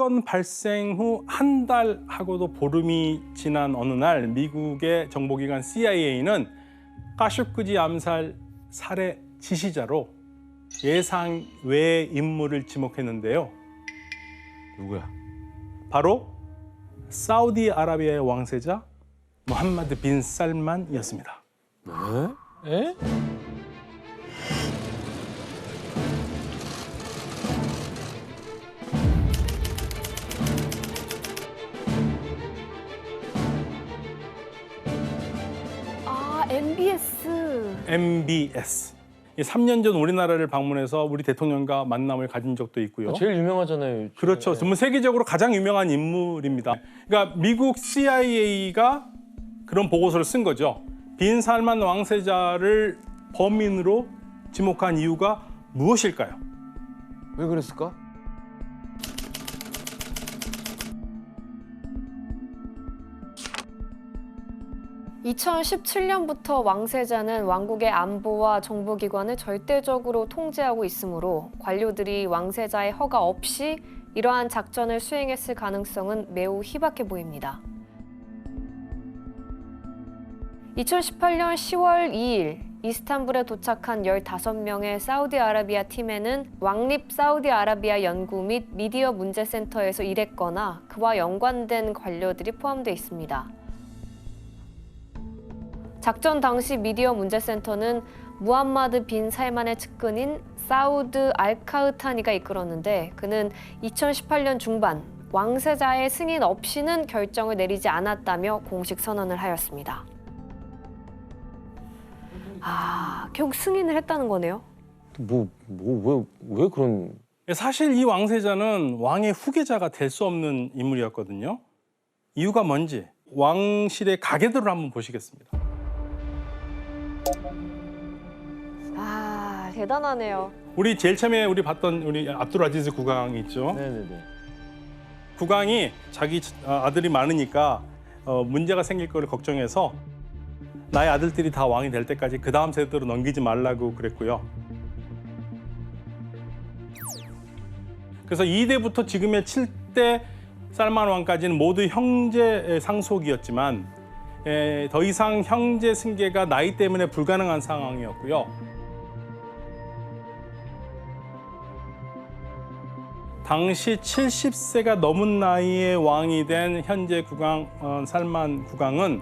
사건 발생 후 한 달하고도 보름이 지난 어느 날 미국의 정보기관 CIA는 카쇼크지 암살 살해 지시자로 예상 외의 인물을 지목했는데요. 누구야? 바로 사우디아라비아의 왕세자 모함마드 빈 살만이었습니다. 에? 아, MBS. MBS. 3년 전 우리나라를 방문해서 우리 대통령과 만남을 가진 적도 있고요. 제일 유명하잖아요. 그렇죠. 정말 세계적으로 가장 유명한 인물입니다. 그러니까 미국 CIA가 그런 보고서를 쓴 거죠. 빈 살만 왕세자를 범인으로 지목한 이유가 무엇일까요? 왜 그랬을까? (2017년부터) 왕세자는 왕국의 안보와 정보기관을 절대적으로 통제하고 있으므로 관료들이 왕세자의 허가 없이 이러한 작전을 수행했을 가능성은 매우 희박해 보입니다. 2018년 10월 2일 이스탄불에 도착한 15명의 사우디아라비아 팀에는 왕립 사우디아라비아 연구 및 미디어 문제센터에서 일했거나 그와 연관된 관료들이 포함되어 있습니다. 작전 당시 미디어 문제센터는 무함마드 빈 살만의 측근인 사우드 알카흐타니가 이끌었는데 그는 2018년 중반 왕세자의 승인 없이는 결정을 내리지 않았다며 공식 선언을 하였습니다. 아, 결국 승인을 했다는 거네요. 왜 그런? 사실 이 왕세자는 왕의 후계자가 될 수 없는 인물이었거든요. 이유가 뭔지 왕실의 가계들을 한번 보시겠습니다. 아, 대단하네요. 우리 제일 처음에 봤던 우리 압둘아지즈 국왕 있죠. 네네네. 국왕이 자기 아들이 많으니까 문제가 생길 거를 걱정해서 나의 아들들이 다 왕이 될 때까지 그 다음 세대로 넘기지 말라고 그랬고요. 그래서 2대부터 지금의 7대 살만 왕까지는 모두 형제 상속이었지만 더 이상 형제 승계가 나이 때문에 불가능한 상황이었고요. 당시 70세가 넘은 나이에 왕이 된 현재 국왕 살만 국왕은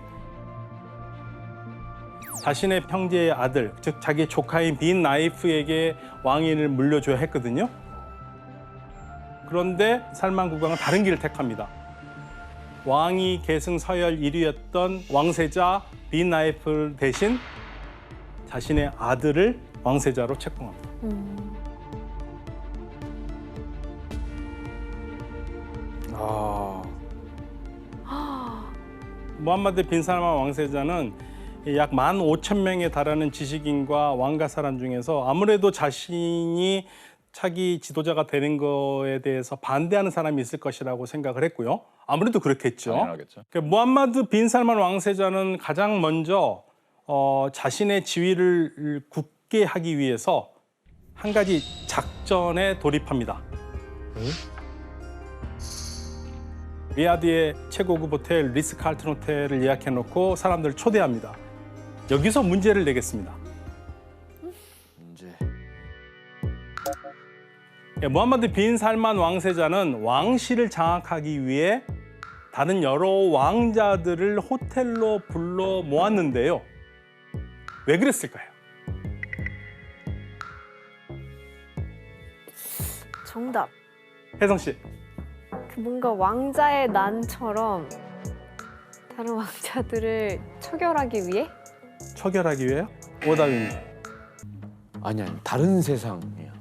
자신의 형제의 아들, 즉 자기의 조카인 빈 나이프에게 왕위를 물려줘야 했거든요. 그런데 살만 국왕은 다른 길을 택합니다. 왕위 계승 서열 1위였던 왕세자 빈 나이프 대신 자신의 아들을 왕세자로 책봉합니다. 무함마드 빈 살만 왕세자는 약 15,000명에 달하는 지식인과 왕가 사람 중에서 아무래도 자신이 차기 지도자가 되는 거에 대해서 반대하는 사람이 있을 것이라고 생각을 했고요. 아무래도 그렇겠죠. 당연하겠죠. 그러니까 무함마드 빈 살만 왕세자는 가장 먼저 자신의 지위를 굳게 하기 위해서 한 가지 작전에 돌입합니다. 리야드의 최고급 호텔 리스 칼튼 호텔을 예약해놓고 사람들을 초대합니다. 여기서 문제를 내겠습니다. 문제. 무함마드 빈 살만 왕세자는 왕실을 장악하기 위해 다른 여러 왕자들을 호텔로 불러 모았는데요. 왜 그랬을까요? 정답. 혜성 씨. 그 뭔가 왕자의 난처럼 다른 왕자들을 초결하기 위해? 초결하기 위해요? 오답입니다. 아니 다른 세상이야.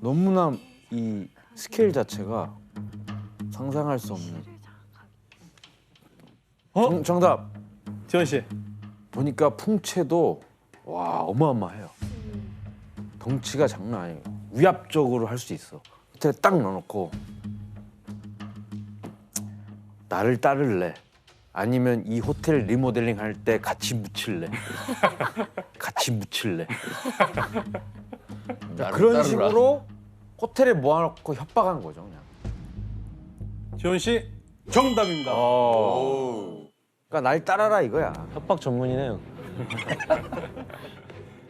너무나 이 스케일 자체가 상상할 수 없는. 정답. 지원 씨. 보니까 풍채도 와 어마어마해요. 덩치가 장난 아니에요. 위압적으로 할 수 있어. 호텔에 딱 넣어놓고 나를 따를래? 아니면 이 호텔 리모델링 할 때 같이 묻힐래? 같이 묻힐래? 그런 식으로 호텔에 모아놓고 협박한 거죠, 그냥. 지원 씨 정답입니다. 그러니까 날 따라라 이거야. 협박 전문이네요.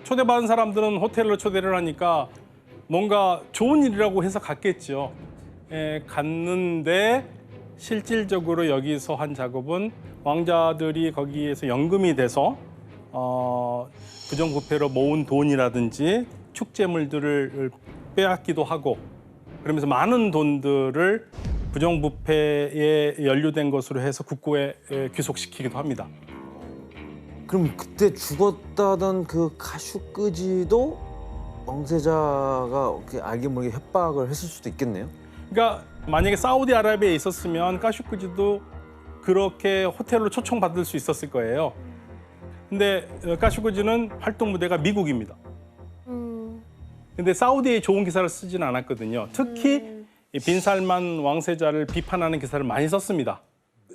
초대받은 사람들은 호텔로 초대를 하니까 뭔가 좋은 일이라고 해서 갔겠죠. 갔는데 실질적으로 여기서 한 작업은 왕자들이 거기에서 연금이 돼서 부정부패로 모은 돈이라든지 축제물들을 빼앗기도 하고 그러면서 많은 돈들을 부정부패에 연루된 것으로 해서 국고에 귀속시키기도 합니다. 그럼 그때 죽었다던 그 카슈끄지도 왕세자가 이렇게 알게 모르게 협박을 했을 수도 있겠네요. 그러니까 만약에 사우디아라비아에 있었으면 카슈크지도 그렇게 호텔로 초청받을 수 있었을 거예요. 근데 카슈크지는 활동 무대가 미국입니다. 근데 사우디에 좋은 기사를 쓰지는 않았거든요. 특히 이 빈살만 왕세자를 비판하는 기사를 많이 썼습니다.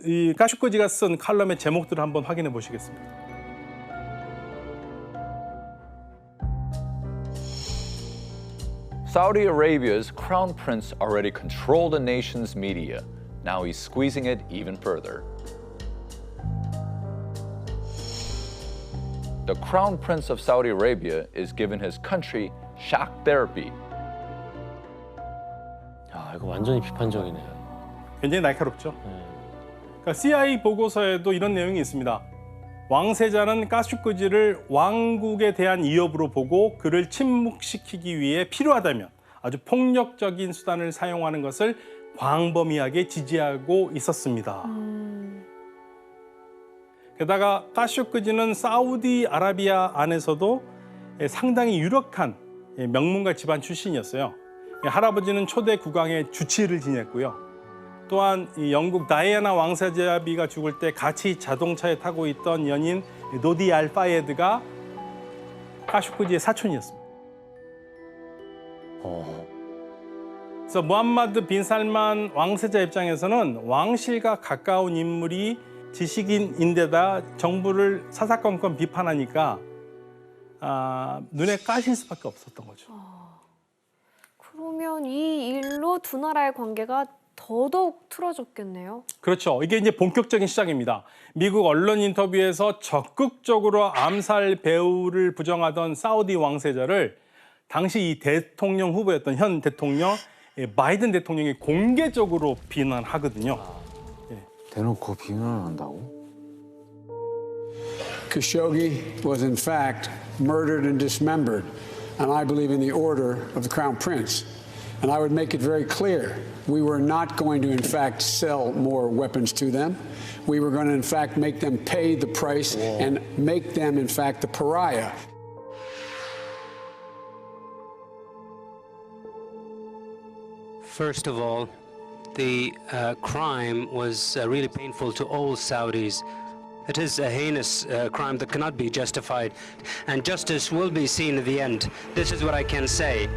이 카슈크지가 쓴 칼럼의 제목들을 한번 확인해 보시겠습니다. Saudi Arabia's crown prince already controlled the nation's media. Now he's squeezing it even further. The crown prince of Saudi Arabia is giving his country shock therapy. 야, 이거 완전히 비판적이네요. 굉장히 날카롭죠. 그러니까 CIA 보고서에도 이런 내용이 있습니다. 왕세자는 카슈크지를 왕국에 대한 위협으로 보고 그를 침묵시키기 위해 필요하다면 아주 폭력적인 수단을 사용하는 것을 광범위하게 지지하고 있었습니다. 게다가 카슈크지는 사우디아라비아 안에서도 상당히 유력한 명문가 집안 출신이었어요. 할아버지는 초대 국왕의 주치의를 지냈고요. 또한 이 영국 다이애나 왕세자비가 죽을 때 같이 자동차에 타고 있던 연인 노디 알파예드가 카슈크지의 사촌이었습니다. 그래서 무함마드 빈 살만 왕세자 입장에서는 왕실과 가까운 인물이 지식인인데다 정부를 사사건건 비판하니까 눈에 까실 수밖에 없었던 거죠. 그러면 이 일로 두 나라의 관계가 더더욱 틀어졌겠네요. 그렇죠. 이게 이제 본격적인 시작입니다. 미국 언론 인터뷰에서 적극적으로 암살 배후를 부정하던 사우디 왕세자를 당시 이 대통령 후보였던 현 대통령 바이든 대통령이 공개적으로 비난하거든요. 대놓고 비난을 한다고? Khashoggi was in fact murdered and dismembered, and I believe in the order of the Crown Prince. And I would make it very clear, we were not going to in fact sell more weapons to them. We were going to in fact make them pay the price and make them in fact the pariah. First of all, the crime was really painful to all Saudis. It is a heinous crime that cannot be justified, and justice will be seen in the end. This is what I can say.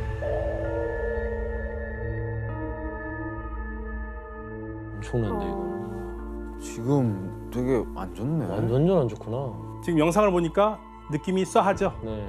엄청난데 이거. 지금 되게 안 좋네. 완전 안 좋구나. 지금 영상을 보니까 느낌이 쎄하죠. 네.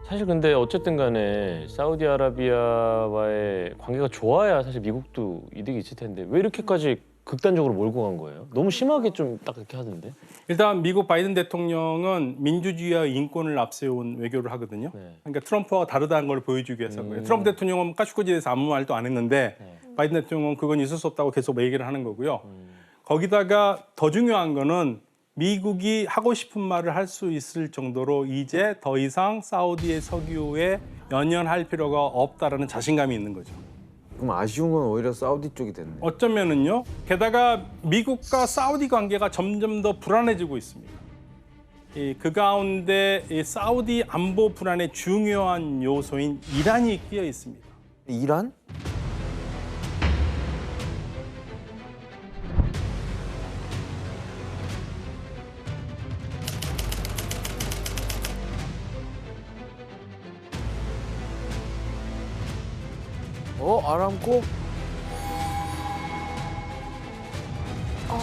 사실 근데 어쨌든 간에 사우디아라비아와의 관계가 좋아야 사실 미국도 이득이 있을 텐데 왜 이렇게까지 극단적으로 몰고 간 거예요? 너무 심하게 좀 딱 그렇게 하던데. 일단 미국 바이든 대통령은 민주주의와 인권을 앞세운 외교를 하거든요. 네. 그러니까 트럼프와 다르다는 걸 보여주기 위해서 그래요. 트럼프 대통령은 카슈크지에 대해서 아무 말도 안 했는데 바이든 대통령은 그건 있을 수 없다고 계속 얘기를 하는 거고요. 거기다가 더 중요한 거는 미국이 하고 싶은 말을 할 수 있을 정도로 이제 더 이상 사우디의 석유에 연연할 필요가 없다라는 자신감이 있는 거죠. 그럼 아쉬운 건 오히려 사우디 쪽이 됐네. 어쩌면은요. 게다가 미국과 사우디 관계가 점점 더 불안해지고 있습니다. 그 가운데 이 사우디 안보 불안의 중요한 요소인 이란이 끼어 있습니다. 이란? 아람코?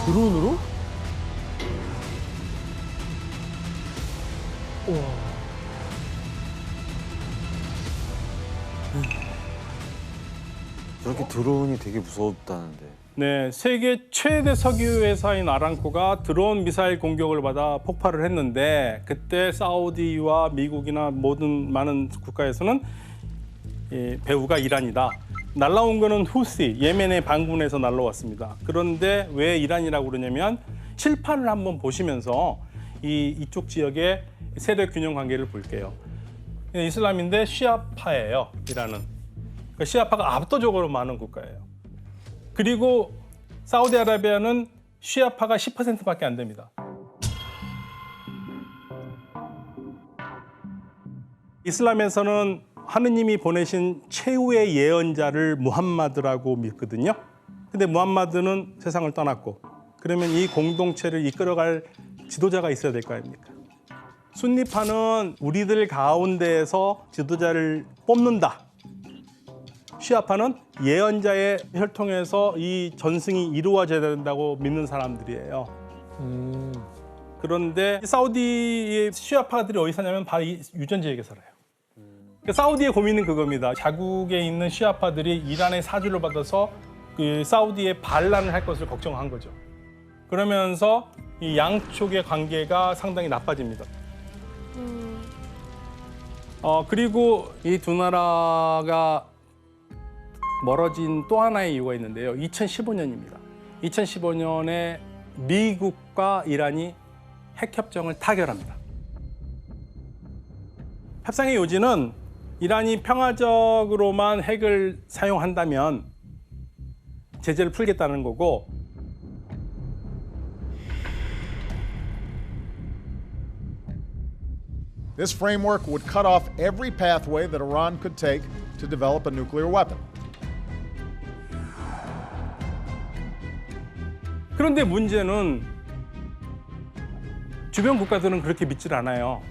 드론으로? 저렇게 드론이 되게 무섭다는데. 네, 세계 최대 석유 회사인 아람코가 드론 미사일 공격을 받아 폭발을 했는데 그때 사우디와 미국이나 모든 많은 국가에서는 이 배후가 이란이다. 날라온 거는 후시, 예멘의 반군에서 날라왔습니다. 그런데 왜 이란이라고 그러냐면 칠판을 한번 보시면서 이쪽 지역의 세력 균형 관계를 볼게요. 이슬람인데 시아파예요, 이란은. 그러니까 시아파가 압도적으로 많은 국가예요. 그리고 사우디아라비아는 시아파가 10%밖에 안 됩니다. 이슬람에서는 하느님이 보내신 최후의 예언자를 무함마드라고 믿거든요. 근데 무함마드는 세상을 떠났고 그러면 이 공동체를 이끌어갈 지도자가 있어야 될 거 아닙니까? 순니파는 우리들 가운데에서 지도자를 뽑는다. 시아파는 예언자의 혈통에서 이 전승이 이루어져야 된다고 믿는 사람들이에요. 그런데 사우디의 시아파들이 어디 사냐면 바로 이 유전지역에 살아요. 그러니까 사우디의 고민은 그겁니다. 자국에 있는 시아파들이 이란의 사주를 받아서 그 사우디에 반란을 할 것을 걱정한 거죠. 그러면서 이 양쪽의 관계가 상당히 나빠집니다. 그리고 이 두 나라가 멀어진 또 하나의 이유가 있는데요. 2015년입니다. 2015년에 미국과 이란이 핵협정을 타결합니다. 협상의 요지는 이란이 평화적으로만 핵을 사용한다면 제재를 풀겠다는 거고 This framework would cut off every pathway that Iran could take to develop a nuclear weapon. 그런데 문제는 주변 국가들은 그렇게 믿질 않아요.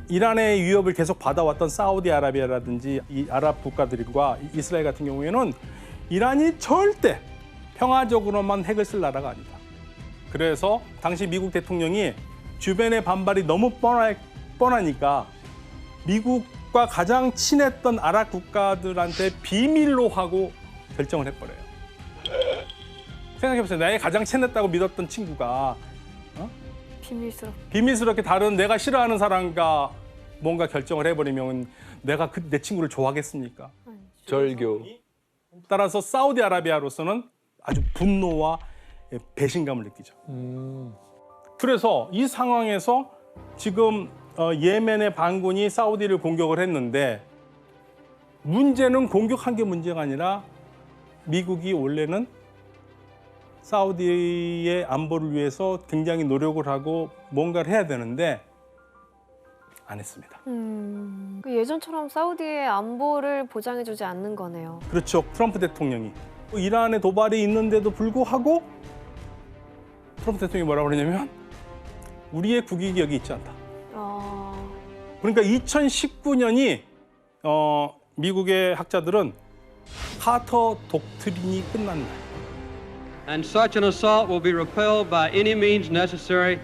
이란의 위협을 계속 받아왔던 사우디아라비아라든지 이 아랍 국가들과 이스라엘 같은 경우에는 이란이 절대 평화적으로만 핵을 쓸 나라가 아니다. 그래서 당시 미국 대통령이 주변의 반발이 너무 뻔하니까 미국과 가장 친했던 아랍 국가들한테 비밀로 하고 결정을 해버려요. 생각해보세요. 나의 가장 친했다고 믿었던 친구가 비밀스럽게 다른 내가 싫어하는 사람과 뭔가 결정을 해버리면 내가 내 친구를 좋아하겠습니까? 절교. 따라서 사우디아라비아로서는 아주 분노와 배신감을 느끼죠. 그래서 이 상황에서 지금 예멘의 반군이 사우디를 공격을 했는데 문제는 공격한 게 문제가 아니라 미국이 원래는 사우디의 안보를 위해서 굉장히 노력을 하고 뭔가를 해야 되는데 안 했습니다. 예전처럼 사우디의 안보를 보장해주지 않는 거네요. 그렇죠. 트럼프 대통령이. 이란에 도발이 있는데도 불구하고 트럼프 대통령이 뭐라고 그러냐면 우리의 국익이 여기 있지 않다. 그러니까 2019년이 미국의 학자들은 카터 독트린이 끝난 날. And such an assault will be repelled by any means necessary,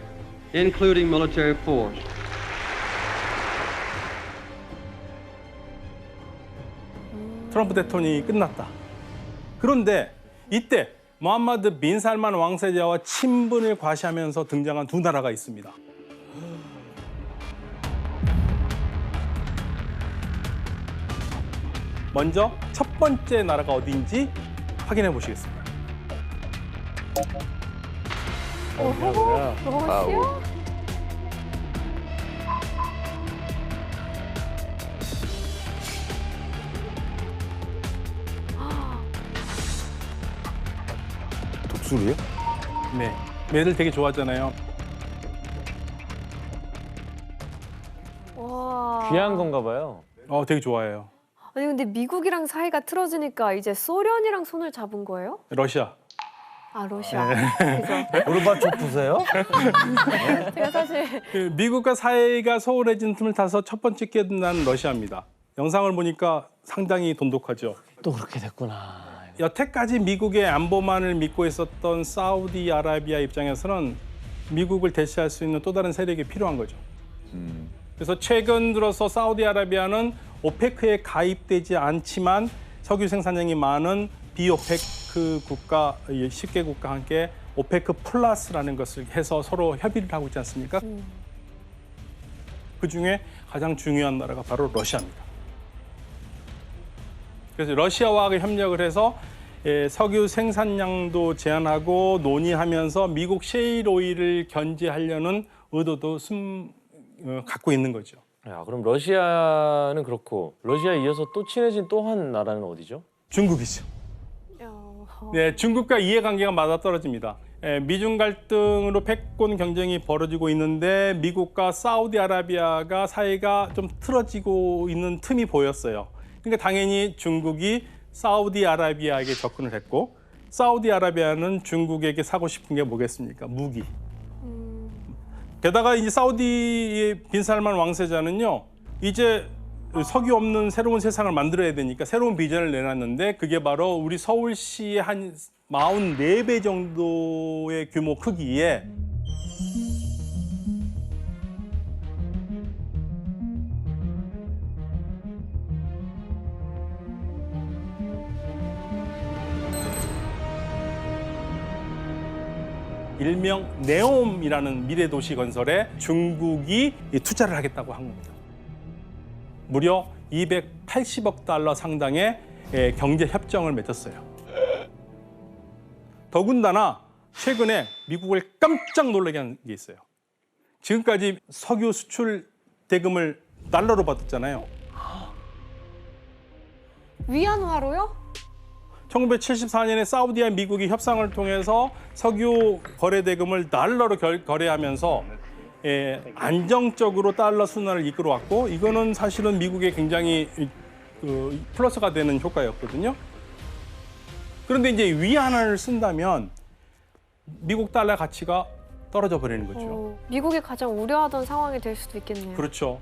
including military force. 트럼프 대통령이 끝났다. 그런데 이때 모함마드 빈 살만 왕세자와 친분을 과시하면서 등장한 두 나라가 있습니다. 먼저 첫 번째 나라가 어디인지 확인해 보시겠습니다. 러시아? 독수리요? 네, 매를 되게 좋아하잖아요. 와. 귀한 건가 봐요. 되게 좋아해요. 아니 근데 미국이랑 사이가 틀어지니까 이제 소련이랑 손을 잡은 거예요? 러시아. 아 러시아. 그죠? 고르바초프 보세요? 제가 사실 미국과 사이가 소홀해진 틈을 타서 첫 번째 끼어든 러시아입니다. 영상을 보니까 상당히 돈독하죠. 또 그렇게 됐구나. 여태까지 미국의 안보만을 믿고 있었던 사우디아라비아 입장에서는 미국을 대체할 수 있는 또 다른 세력이 필요한 거죠. 그래서 최근 들어서 사우디아라비아는 오페크에 가입되지 않지만 석유 생산량이 많은 비오페크 오페크 국가 10개 국가와 함께 오페크 플러스라는 것을 해서 서로 협의를 하고 있지 않습니까? 그중에 가장 중요한 나라가 바로 러시아입니다. 그래서 러시아와 협력을 해서 석유 생산량도 제한하고 논의하면서 미국 셰일 오일을 견제하려는 의도도 갖고 있는 거죠. 야, 그럼 러시아는 그렇고 러시아에 이어서 또 친해진 또 한 나라는 어디죠? 중국이죠. 네, 중국과 이해관계가 맞아떨어집니다. 미중 갈등으로 패권 경쟁이 벌어지고 있는데 미국과 사우디아라비아가 사이가 좀 틀어지고 있는 틈이 보였어요. 그러니까 당연히 중국이 사우디아라비아에게 접근을 했고 사우디아라비아는 중국에게 사고 싶은 게 뭐겠습니까? 무기. 게다가 이제 사우디의 빈살만 왕세자는요, 이제 석유 없는 새로운 세상을 만들어야 되니까 새로운 비전을 내놨는데 그게 바로 우리 서울시의 한 44배 정도의 규모 크기에 일명 네옴이라는 미래 도시 건설에 중국이 투자를 하겠다고 한 겁니다. 무려 280억 달러 상당의 경제 협정을 맺었어요. 더군다나 최근에 미국을 깜짝 놀라게 한 게 있어요. 지금까지 석유 수출 대금을 달러로 받았잖아요. 위안화로요? 1974년에 사우디와 미국이 협상을 통해서 석유 거래 대금을 달러로 거래하면서 안정적으로 달러 순환을 이끌어왔고 이거는 사실은 미국에 굉장히 플러스가 되는 효과였거든요. 그런데 이제 위안화를 쓴다면 미국 달러 가치가 떨어져 버리는 거죠. 미국이 가장 우려하던 상황이 될 수도 있겠네요. 그렇죠.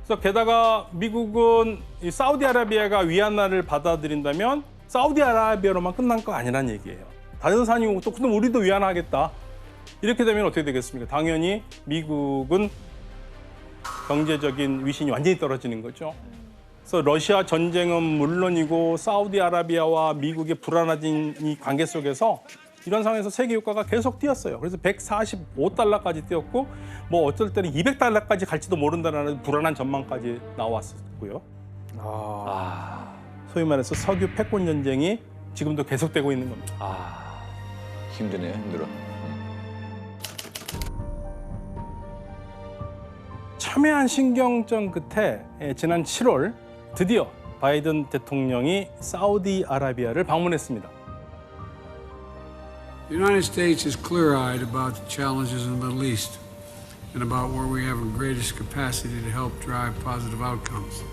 그래서 게다가 미국은 이 사우디아라비아가 위안화를 받아들인다면 사우디아라비아로만 끝난 거 아니란 얘기예요. 다른 산유국도 그럼 우리도 위안화 하겠다. 이렇게 되면 어떻게 되겠습니까? 당연히 미국은 경제적인 위신이 완전히 떨어지는 거죠. 그래서 러시아 전쟁은 물론이고 사우디아라비아와 미국의 불안해진 이 관계 속에서 이런 상황에서 세계 유가가 계속 뛰었어요. 그래서 145달러까지 뛰었고 뭐 어쩔 때는 200달러까지 갈지도 모른다는 불안한 전망까지 나왔었고요. 소위 말해서 석유 패권 전쟁이 지금도 계속되고 있는 겁니다. 힘드네요, 힘들어. 첨예한 신경전 끝에 지난 7월 드디어 바이든 대통령이 사우디아라비아를 방문했습니다. The United States is clear-eyed about the challenges in the Middle East and about where we have the greatest capacity to help drive positive outcomes.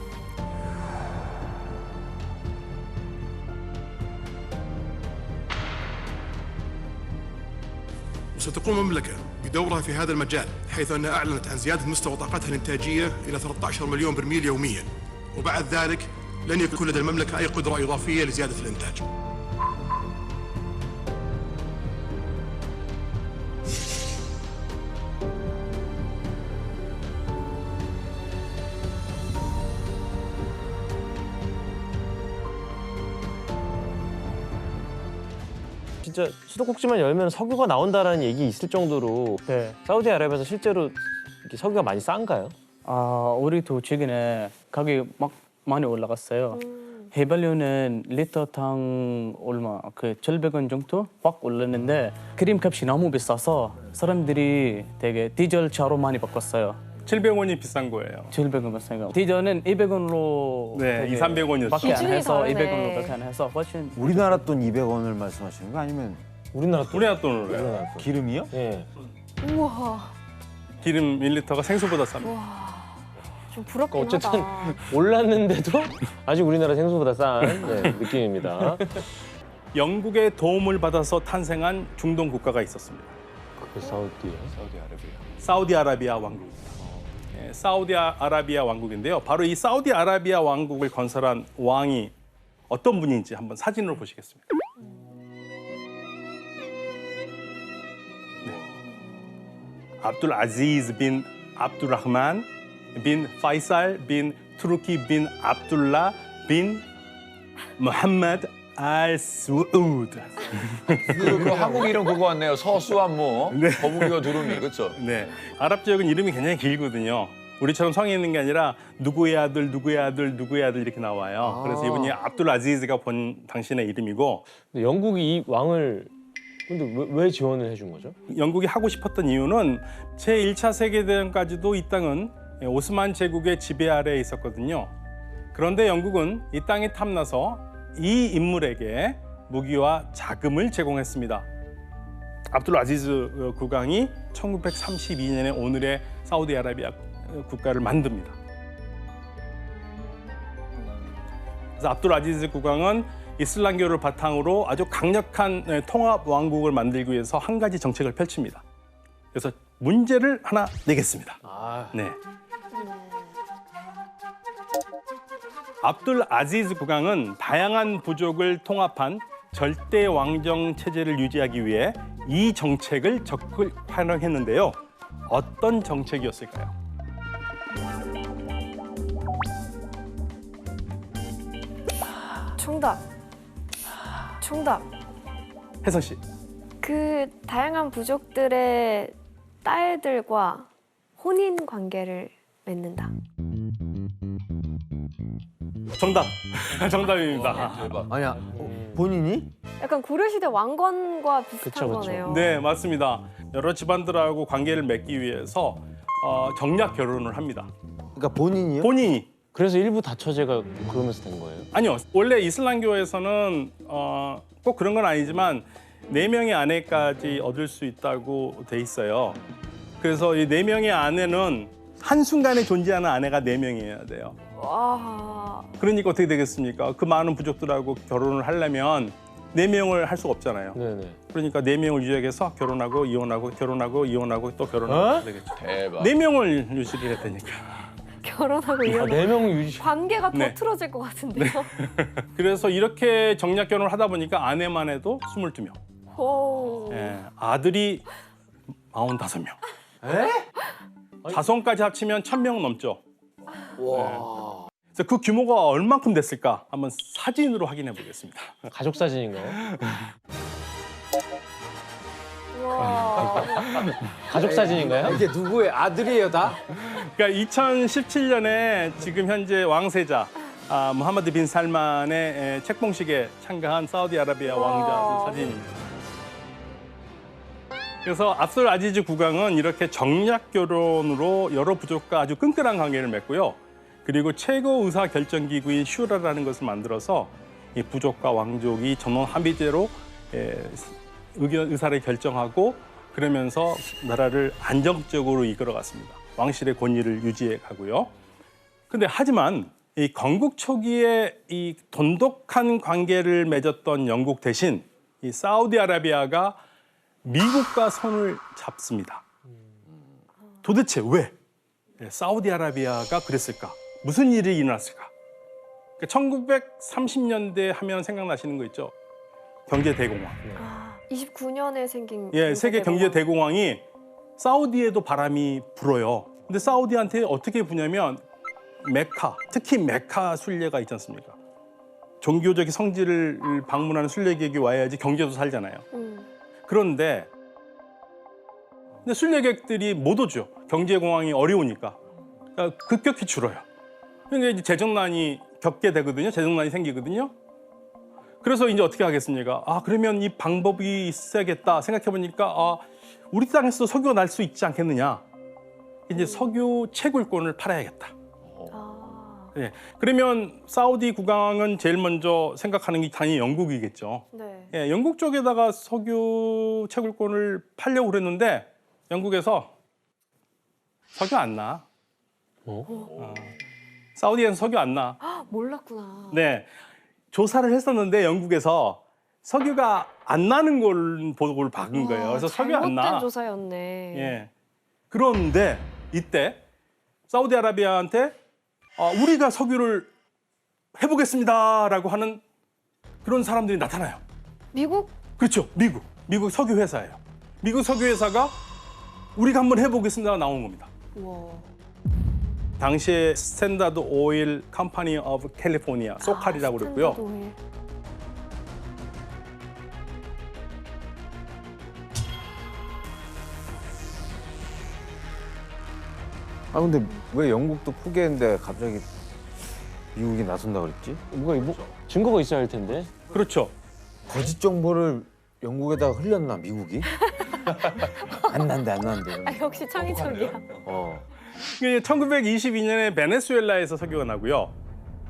ستقوم المملكة بدورها في هذا المجال حيث أنها أعلنت عن زيادة مستوى طاقتها الإنتاجية إلى 13 مليون برميل يوميا وبعد ذلك لن يكون لدى المملكة أي قدرة إضافية لزيادة الإنتاج. 진짜 수도꼭지만 열면 석유가 나온다라는 얘기 있을 정도로 사우디아라비아에서 실제로 이렇게 석유가 많이 싼가요? 우리도 최근에 가격이 막 많이 올라갔어요. 해발료는 리터당 얼마, 1,200원 정도 확 올랐는데 기름값이 너무 비싸서 사람들이 되게 디젤 차로 많이 바꿨어요. 700원이 비싼 거예요. 700원 비싼 거. 디젤은 200원으로 네, 200~300원이었죠. 밖에 안 기준이 해서 다르네. 200원으로밖에 안 해서 훨씬 우리나라 돈 200원을 말씀하시는 거 아니면 우리나라 돈으로 해요. 기름이요? 예. 우와, 기름 1리터가 생수보다 쌉니다. 좀 부럽긴 어쨌든 하다. 올랐는데도 아직 우리나라 생수보다 싼 느낌입니다. 영국의 도움을 받아서 탄생한 중동 국가가 있었습니다. 사우디아라비아 왕국입니다. 사우디아라비아 왕국인데요. 바로 이 사우디아라비아 왕국을 건설한 왕이 어떤 분인지 한번 사진으로 보시겠습니다. 압둘 아지즈 빈 압두라흐만 빈 파이살 빈 투르키 빈 압둘라 빈 무함마드 알수우드. 그 한국 이름 그거 같네요. 서수안모. 거북이와 두루미. 그렇죠? 네. 아랍 지역은 이름이 굉장히 길거든요. 우리처럼 성이 있는 게 아니라 누구의 아들, 누구의 아들, 누구의 아들 이렇게 나와요. 그래서 이분이 압둘 아지즈가 본 당신의 이름이고 근데 영국이 이 왕을 근데 왜 지원을 해준 거죠? 영국이 하고 싶었던 이유는 제1차 세계대전까지도 이 땅은 오스만 제국의 지배 아래에 있었거든요. 그런데 영국은 이 땅이 탐나서 이 인물에게 무기와 자금을 제공했습니다. 압둘 아지즈 국왕이 1932년에 오늘의 사우디아라비아 국가를 만듭니다. 그래서 압둘 아지즈 국왕은 이슬람교를 바탕으로 아주 강력한 통합 왕국을 만들기 위해서 한 가지 정책을 펼칩니다. 그래서 문제를 하나 내겠습니다. 네. 압둘 아지즈 국왕은 다양한 부족을 통합한 절대 왕정 체제를 유지하기 위해 이 정책을 적극 활용했는데요. 어떤 정책이었을까요? 정답. 혜선 씨. 그 다양한 부족들의 딸들과 혼인 관계를 맺는다. 정답. 정답입니다. 대박. 아니야. 본인이? 약간 고려시대 왕건과 비슷한 그쵸. 거네요. 네, 맞습니다. 여러 집안들하고 관계를 맺기 위해서 정략 결혼을 합니다. 그러니까 본인이요? 본인이. 그래서 일부 다처제가 그러면서 된 거예요? 아니요. 원래 이슬람교에서는 꼭 그런 건 아니지만 4명의 아내까지 얻을 수 있다고 돼 있어요. 그래서 이 4명의 아내는 한순간에 존재하는 아내가 4명이어야 돼요. 와. 그러니까 어떻게 되겠습니까? 그 많은 부족들하고 결혼을 하려면 4명을 할 수가 없잖아요. 네네. 그러니까 4명을 유지해서 결혼하고 이혼하고 결혼하고 이혼하고 또 결혼하고 되겠죠. 대박. 4명을 유지를 해야 되니까. 결혼하고 아, 이혼. 4명 유지. 관계가 더 네. 틀어질 것 같은데요. 그래서 이렇게 정략 결혼을 하다 보니까 아내만 해도 22명. 오. 예, 아들이 45명. 자손까지 합치면 1000명 넘죠. 와. 그래서 그 규모가 얼만큼 됐을까 한번 사진으로 확인해 보겠습니다. 가족 사진인가요? 우와. 가족 사진인가요? 이게 누구의 아들이에요, 다? 그러니까 2017년에 지금 현재 왕세자 무하마드 빈 살만의 책봉식에 참가한 사우디아라비아 왕자 사진입니다. 그래서 압둘 아지즈 국왕은 이렇게 정략 결혼으로 여러 부족과 아주 끈끈한 관계를 맺고요. 그리고 최고 의사 결정 기구인 슈라라는 것을 만들어서 이 부족과 왕족이 전원 합의제로 의사를 결정하고 그러면서 나라를 안정적으로 이끌어갔습니다. 왕실의 권위를 유지해 가고요. 근데 하지만 이 건국 초기에 이 돈독한 관계를 맺었던 영국 대신 이 사우디아라비아가 미국과 손을 잡습니다. 도대체 왜 사우디아라비아가 그랬을까? 무슨 일이 일어났을까? 1930년대 하면 생각나시는 거 있죠? 경제대공황. 29년에 생긴. 예, 세계 경제대공황이 사우디에도 바람이 불어요. 근데 사우디한테 어떻게 부냐면 메카, 특히 메카 순례가 있지 않습니까? 종교적인 성지를 방문하는 순례객이 와야지 경제도 살잖아요. 그런데 근데 순례객들이 못 오죠. 경제공황이 어려우니까. 그러니까 급격히 줄어요. 그러니까 이제 재정난이 겪게 되거든요. 재정난이 생기거든요. 그래서 이제 어떻게 하겠습니까? 그러면 이 방법이 있어야겠다 생각해 보니까 우리 땅에서 석유가 날 수 있지 않겠느냐. 이제 석유 채굴권을 팔아야겠다. 예, 그러면 사우디 국왕은 제일 먼저 생각하는 게 당연히 영국이겠죠. 네. 예, 영국 쪽에다가 석유 채굴권을 팔려고 그랬는데 영국에서 석유 안 나. 사우디에서 석유 안 나. 몰랐구나. 네, 조사를 했었는데 영국에서 석유가 안 나는 걸 보고를 박은 거예요. 그래서 석유 안 나. 잘못된 조사였네. 예. 그런데 이때 사우디아라비아한테 우리가 석유를 해보겠습니다라고 하는 그런 사람들이 나타나요. 미국? 그렇죠. 미국 석유 회사예요. 미국 석유 회사가 우리가 한번 해보겠습니다 나온 겁니다. 우와. 당시에 스탠다드 오일 컴퍼니 오브 캘리포니아, 소칼이라고 그랬고요. 아 근데 왜 영국도 포기했는데 갑자기 미국이 나선다 그랬지? 뭔가 증거가 있어야 할 텐데. 그렇죠. 거짓 정보를 영국에다가 흘렸나 미국이? 안 난대. 아, 역시 창의적이야. 1922년에 베네수엘라에서 석유가 나고요.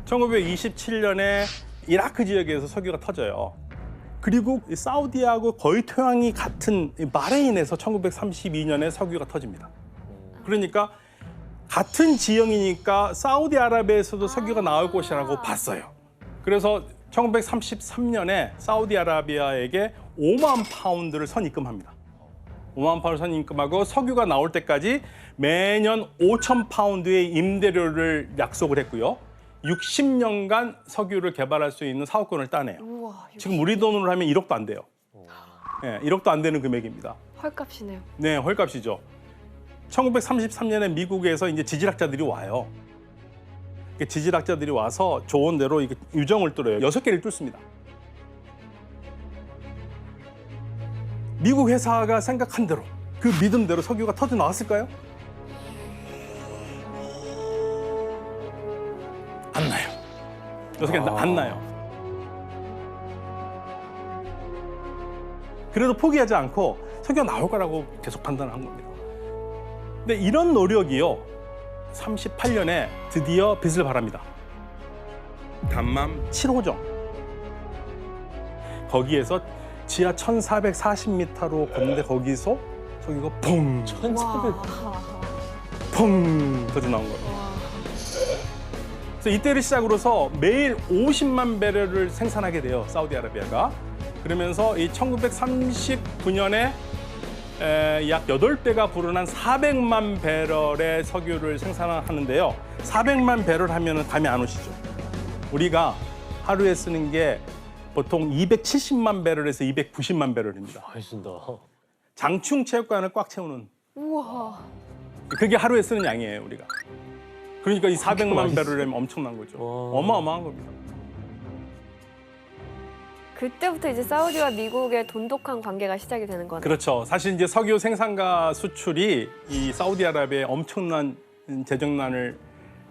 1927년에 이라크 지역에서 석유가 터져요. 그리고 이 사우디하고 거의 토양이 같은 이 바레인에서 1932년에 석유가 터집니다. 그러니까 같은 지형이니까 사우디아라비아에서도 석유가 나올 것이라고 봤어요. 그래서 1933년에 사우디아라비아에게 5만 파운드를 선입금합니다. 5만 파운드 선입금하고 석유가 나올 때까지 매년 5천 파운드의 임대료를 약속을 했고요. 60년간 석유를 개발할 수 있는 사업권을 따내요. 우와, 지금 우리 돈으로 하면 1억도 안 돼요. 네, 1억도 안 되는 금액입니다. 헐값이네요. 네, 헐값이죠. 1933년에 미국에서 이제 지질학자들이 와요. 지질학자들이 와서 조언대로 이게 유정을 뚫어요. 6개를 뚫습니다. 미국 회사가 생각한 대로 그 믿음대로 석유가 터져 나왔을까요? 안 나요. 6개 안 나요. 그래도 포기하지 않고 석유가 나올 거라고 계속 판단한 겁니다. 근데 이런 노력이요, 38년에 드디어 빛을 발합니다. 담맘 7호정. 거기에서 지하 1440m로 걷는데 거기서 석유가 퐁! 1400. 퐁! 터져 나온 거예요. 그래서 이때를 시작으로서 매일 50만 배럴을 생산하게 돼요, 사우디아라비아가. 그러면서 이 1939년에 약 8배가 불어난 400만 배럴의 석유를 생산하는데요. 400만 배럴 하면 감이 안 오시죠? 우리가 하루에 쓰는 게 보통 270만 배럴에서 290만 배럴입니다. 많이 쓴다. 장충 체육관을 꽉 채우는. 우와. 그게 하루에 쓰는 양이에요, 우리가. 그러니까 이 400만 배럴이면 엄청난 거죠. 어마어마한 겁니다. 그때부터 이제 사우디와 미국의 돈독한 관계가 시작이 되는 거네요. 그렇죠. 사실 이제 석유 생산과 수출이 이 사우디아라비아의 엄청난 재정난을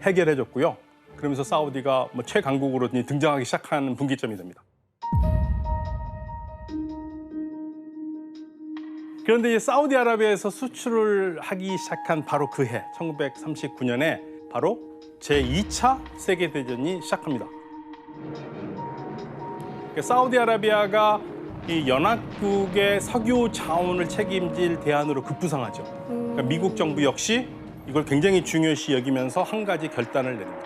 해결해줬고요. 그러면서 사우디가 뭐 최강국으로 등장하기 시작하는 분기점이 됩니다. 그런데 이제 사우디아라비아에서 수출을 하기 시작한 바로 그 해, 1939년에 바로 제2차 세계대전이 시작합니다. 사우디아라비아가 이 연합국의 석유 자원을 책임질 대안으로 급부상하죠. 그러니까 미국 정부 역시 이걸 굉장히 중요시 여기면서 한 가지 결단을 내립니다.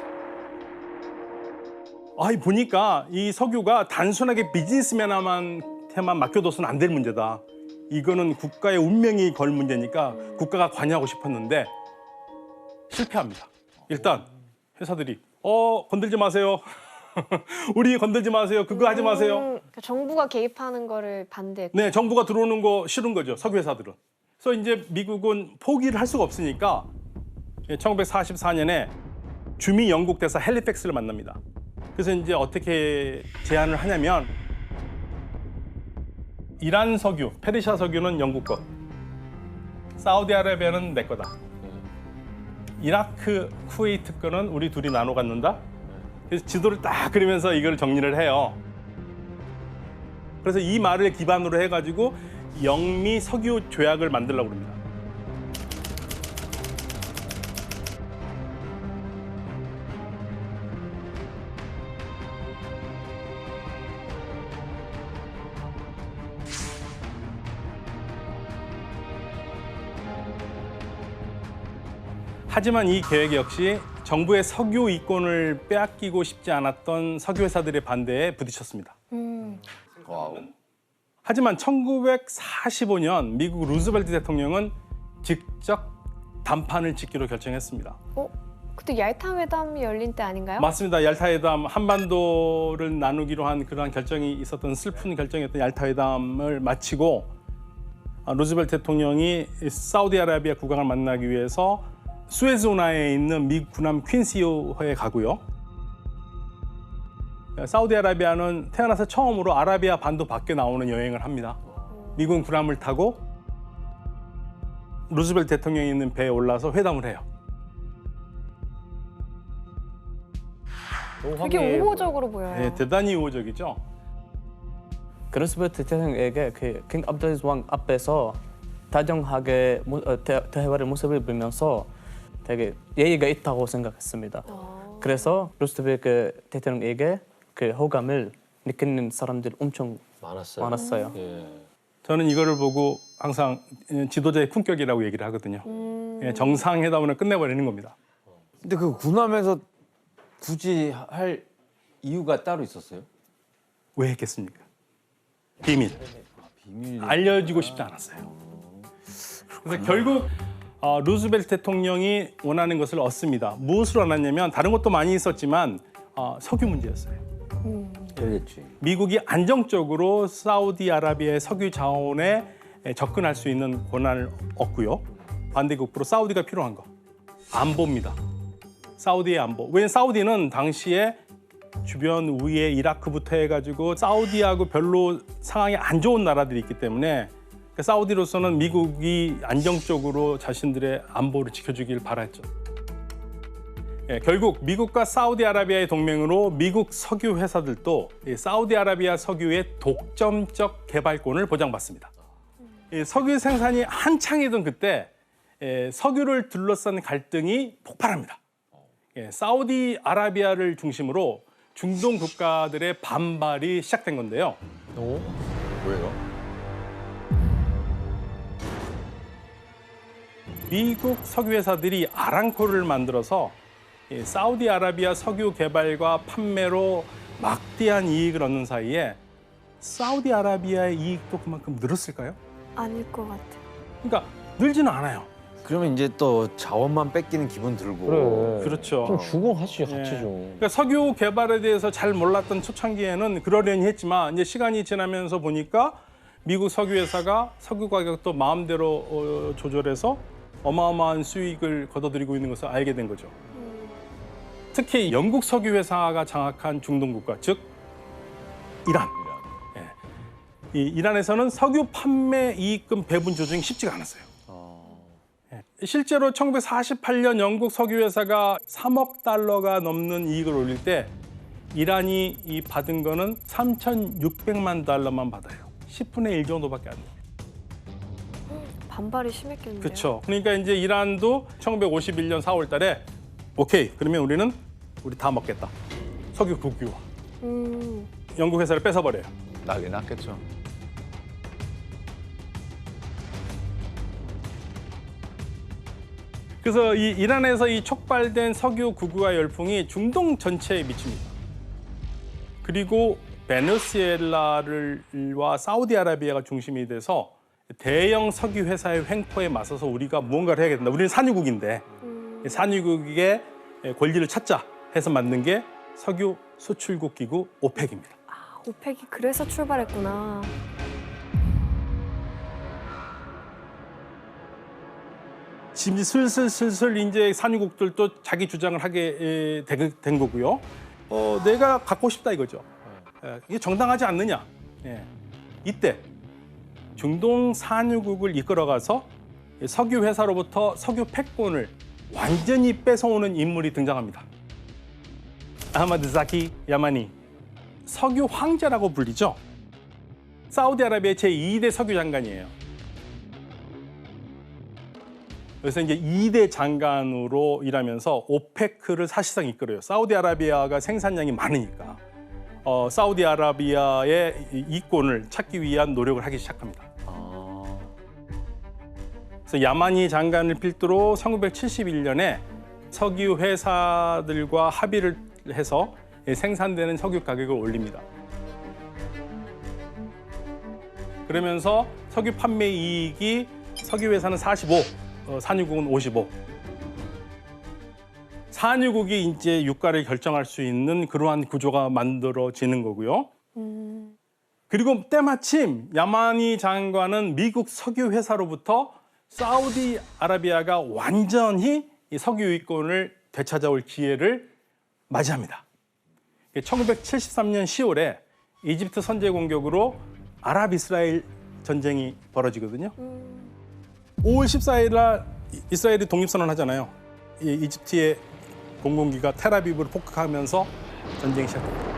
보니까 이 석유가 단순하게 비즈니스맨한테만 맡겨둬서는 안 될 문제다. 이거는 국가의 운명이 걸 문제니까 국가가 관여하고 싶었는데 실패합니다. 일단 회사들이 건들지 마세요. 우리 건들지 마세요. 그거 하지 마세요. 그러니까 정부가 개입하는 거를 반대했고. 네, 정부가 들어오는 거 싫은 거죠, 석유 회사들은. 그래서 이제 미국은 포기를 할 수가 없으니까 1944년에 주미 영국 대사 헬리팩스를 만납니다. 그래서 이제 어떻게 제안을 하냐면 이란 석유, 페르시아 석유는 영국 거, 사우디아라비아는 내 거다. 이라크, 쿠웨이트 거는 우리 둘이 나눠 갖는다. 그래서 지도를 딱 그리면서 이걸 정리를 해요. 그래서 이 말을 기반으로 해가지고 영미 석유 조약을 만들려고 합니다. 하지만 이 계획 역시 정부의 석유 이권을 빼앗기고 싶지 않았던 석유 회사들의 반대에 부딪혔습니다. 와우. 하지만 1945년 미국 루즈벨트 대통령은 직접 담판을 짓기로 결정했습니다. 그때 얄타 회담이 열린 때 아닌가요? 맞습니다. 얄타 회담, 한반도를 나누기로 한 그러한 결정이 있었던 슬픈 결정이었던 얄타 회담을 마치고 루즈벨트 대통령이 사우디아라비아 국왕을 만나기 위해서 수에즈 운하에 있는 미국 군함 퀸시호에 가고요. 사우디아라비아는 태어나서 처음으로 아라비아 반도 밖에 나오는 여행을 합니다. 미군 군함을 타고 루즈벨트 대통령이 있는 배에 올라서 회담을 해요. 되게 우호적으로 보여요. 네, 대단히 우호적이죠. 그루스베르트 대통령에게 킹 압둘 왕 앞에서 다정하게 대화를 모습을 보면서 되게 예의가 있다고 생각했습니다. 그래서 루스베르트 대통령에게 그 호감을 느끼는 사람들이 엄청 많았어요. 예. 저는 이거를 보고 항상 지도자의 품격이라고 얘기를 하거든요. 예, 정상회담으로 끝내버리는 겁니다. 근데 그 군함에서 굳이 할 이유가 따로 있었어요? 왜 했겠습니까? 비밀. 알려지고 싶지 않았어요. 그래서 결국 루즈벨트 대통령이 원하는 것을 얻습니다. 무엇을 원하냐면 다른 것도 많이 있었지만 석유 문제였어요. 그렇지. 미국이 안정적으로 사우디아라비아의 석유 자원에 접근할 수 있는 권한을 얻고요. 반대급부로 사우디가 필요한 거. 안보입니다. 사우디의 안보. 왜냐하면 사우디는 당시에 주변 우위에 이라크부터 해가지고 사우디하고 별로 상황이 안 좋은 나라들이 있기 때문에 사우디로서는 미국이 안정적으로 자신들의 안보를 지켜주길 바랐죠. 예, 결국 미국과 사우디아라비아의 동맹으로 미국 석유 회사들도 사우디아라비아 석유의 독점적 개발권을 보장받습니다. 석유 생산이 한창이던 그때 석유를 둘러싼 갈등이 폭발합니다. 사우디아라비아를 중심으로 중동 국가들의 반발이 시작된 건데요. 왜요? 미국 석유 회사들이 아람코를 만들어서 사우디아라비아 석유 개발과 판매로 막대한 이익을 얻는 사이에 사우디아라비아의 이익도 그만큼 늘었을까요? 아닐 것 같아요. 그러니까 늘지는 않아요. 그러면 이제 또 자원만 뺏기는 기분 들고. 그렇죠. 좀 주공하시죠, 같이 예. 좀. 그러니까 석유 개발에 대해서 잘 몰랐던 초창기에는 그러려니 했지만 이제 시간이 지나면서 보니까 미국 석유 회사가 석유 가격도 마음대로 조절해서 어마어마한 수익을 거둬들이고 있는 것을 알게 된 거죠. 특히 영국 석유 회사가 장악한 중동 국가, 즉 이란. 예. 이 이란에서는 석유 판매 이익금 배분 조정이 쉽지가 않았어요. 예. 실제로 1948년 영국 석유 회사가 3억 달러가 넘는 이익을 올릴 때 이란이 이 받은 거는 3,600만 달러만 받아요. 10분의 1 정도밖에 안 돼요. 반발이 심했겠네요. 그렇죠. 그러니까 이제 이란도 1951년 4월 달에 오케이, 그러면 우리 다 먹겠다. 석유 국유화. 영국 회사를 뺏어버려요. 나긴 낫겠죠. 그래서 이 이란에서 이 촉발된 석유 국유화 열풍이 중동 전체에 미칩니다. 그리고 베네수엘라와 사우디아라비아가 중심이 돼서 대형 석유 회사의 횡포에 맞서서 우리가 무언가를 해야 된다. 우리는 산유국인데 산유국의 권리를 찾자 해서 만든 게 석유 수출국 기구 오펙입니다. 아, 오펙이 그래서 출발했구나. 지금 슬슬 이제 산유국들도 자기 주장을 하게 된 거고요. 내가 갖고 싶다 이거죠. 이게 정당하지 않느냐. 이때 중동 산유국을 이끌어가서 석유 회사로부터 석유 패권을 완전히 뺏어오는 인물이 등장합니다. 아흐마드 자키 야마니, 석유 황제라고 불리죠. 사우디아라비아의 제2대 석유 장관이에요. 그래서 이제 2대 장관으로 일하면서 오페크를 사실상 이끌어요. 사우디아라비아가 생산량이 많으니까 사우디아라비아의 이권을 찾기 위한 노력을 하기 시작합니다. 그래서 야마니 장관을 필두로 1971년에 석유 회사들과 합의를 해서 생산되는 석유 가격을 올립니다. 그러면서 석유 판매 이익이 석유 회사는 45, 산유국은 55. 산유국이 이제 유가를 결정할 수 있는 그러한 구조가 만들어지는 거고요. 그리고 때마침 야마니 장관은 미국 석유 회사로부터 사우디아라비아가 완전히 이 석유 유익권을 되찾아올 기회를 맞이합니다. 1973년 10월에 이집트 선제 공격으로 아랍-이스라엘 전쟁이 벌어지거든요. 5월 14일 날 이스라엘이 독립선언을 하잖아요. 이집트의 공군기가 텔아비브를 폭격하면서 전쟁이 시작됩니다.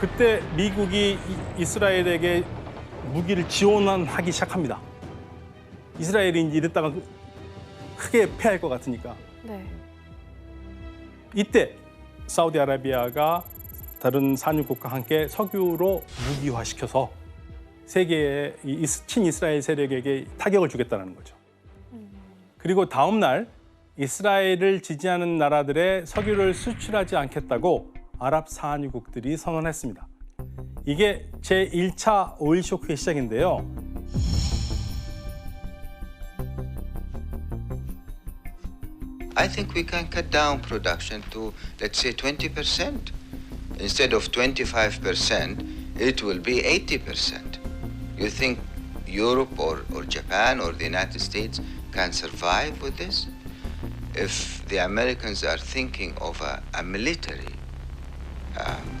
그때 미국이 이스라엘에게 무기를 지원하기 시작합니다. 이스라엘이 이제 이랬다가 크게 패할 것 같으니까. 네. 이때 사우디아라비아가 다른 산유국과 함께 석유로 무기화시켜서 세계의 친이스라엘 세력에게 타격을 주겠다는 거죠. 그리고 다음 날 이스라엘을 지지하는 나라들의 석유를 수출하지 않겠다고 아랍 산유국들이 선언했습니다. 이게 제1차 오일 쇼크의 시작인데요. I think we can cut down production to, let's say, 20%. Instead of 25%, it will be 80%. You think Europe or Japan or the United States can survive with this? If the Americans are thinking of a military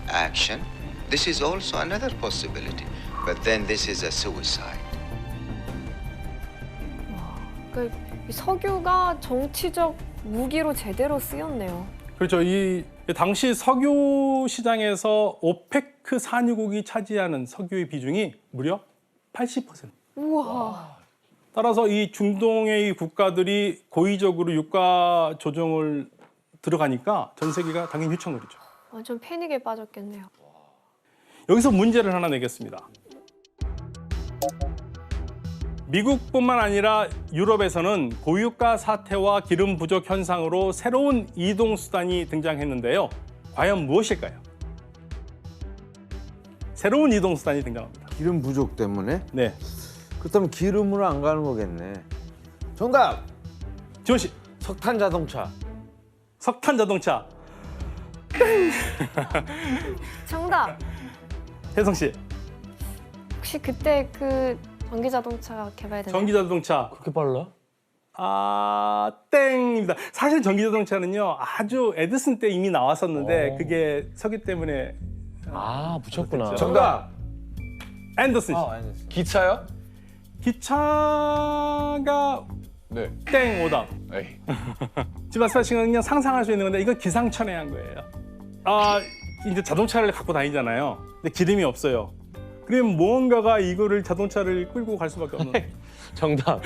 action, this is also another possibility. But then this is a suicide. 그 석유가 정치적 무기로 제대로 쓰였네요. 그렇죠. 이 당시 석유 시장에서 오페크 산유국이 차지하는 석유의 비중이 무려 80%. 우와. 따라서 이 중동의 이 국가들이 고의적으로 유가 조정을 들어가니까 전 세계가 당연히 휘청거리죠. 완전 패닉에 빠졌겠네요. 여기서 문제를 하나 내겠습니다. 미국뿐만 아니라 유럽에서는 고유가 사태와 기름 부족 현상으로 새로운 이동 수단이 등장했는데요. 과연 무엇일까요? 새로운 이동 수단이 등장합니다. 기름 부족 때문에? 네. 그렇다면 기름으로 안 가는 거겠네. 정답! 지원 씨. 석탄 자동차. 석탄 자동차. 정답. 혜성 씨. 혹시 그때 그 전기 자동차 개발되나요? 전기 자동차. 그렇게 빨라? 땡입니다. 사실 전기 자동차는요 아주 에디슨 때 이미 나왔었는데 그게 석유 때문에 붙였구나. 정답! 앤더슨 씨. 앤더슨. 기차요? 기차가 네. 땡 오답. 에이. 지금 말씀하신 건 그냥 상상할 수 있는 건데 이건 기상천외한 거예요. 이제 자동차를 갖고 다니잖아요. 근데 기름이 없어요. 그럼 무언가가 이거를 자동차를 끌고 갈 수밖에 없는. 정답.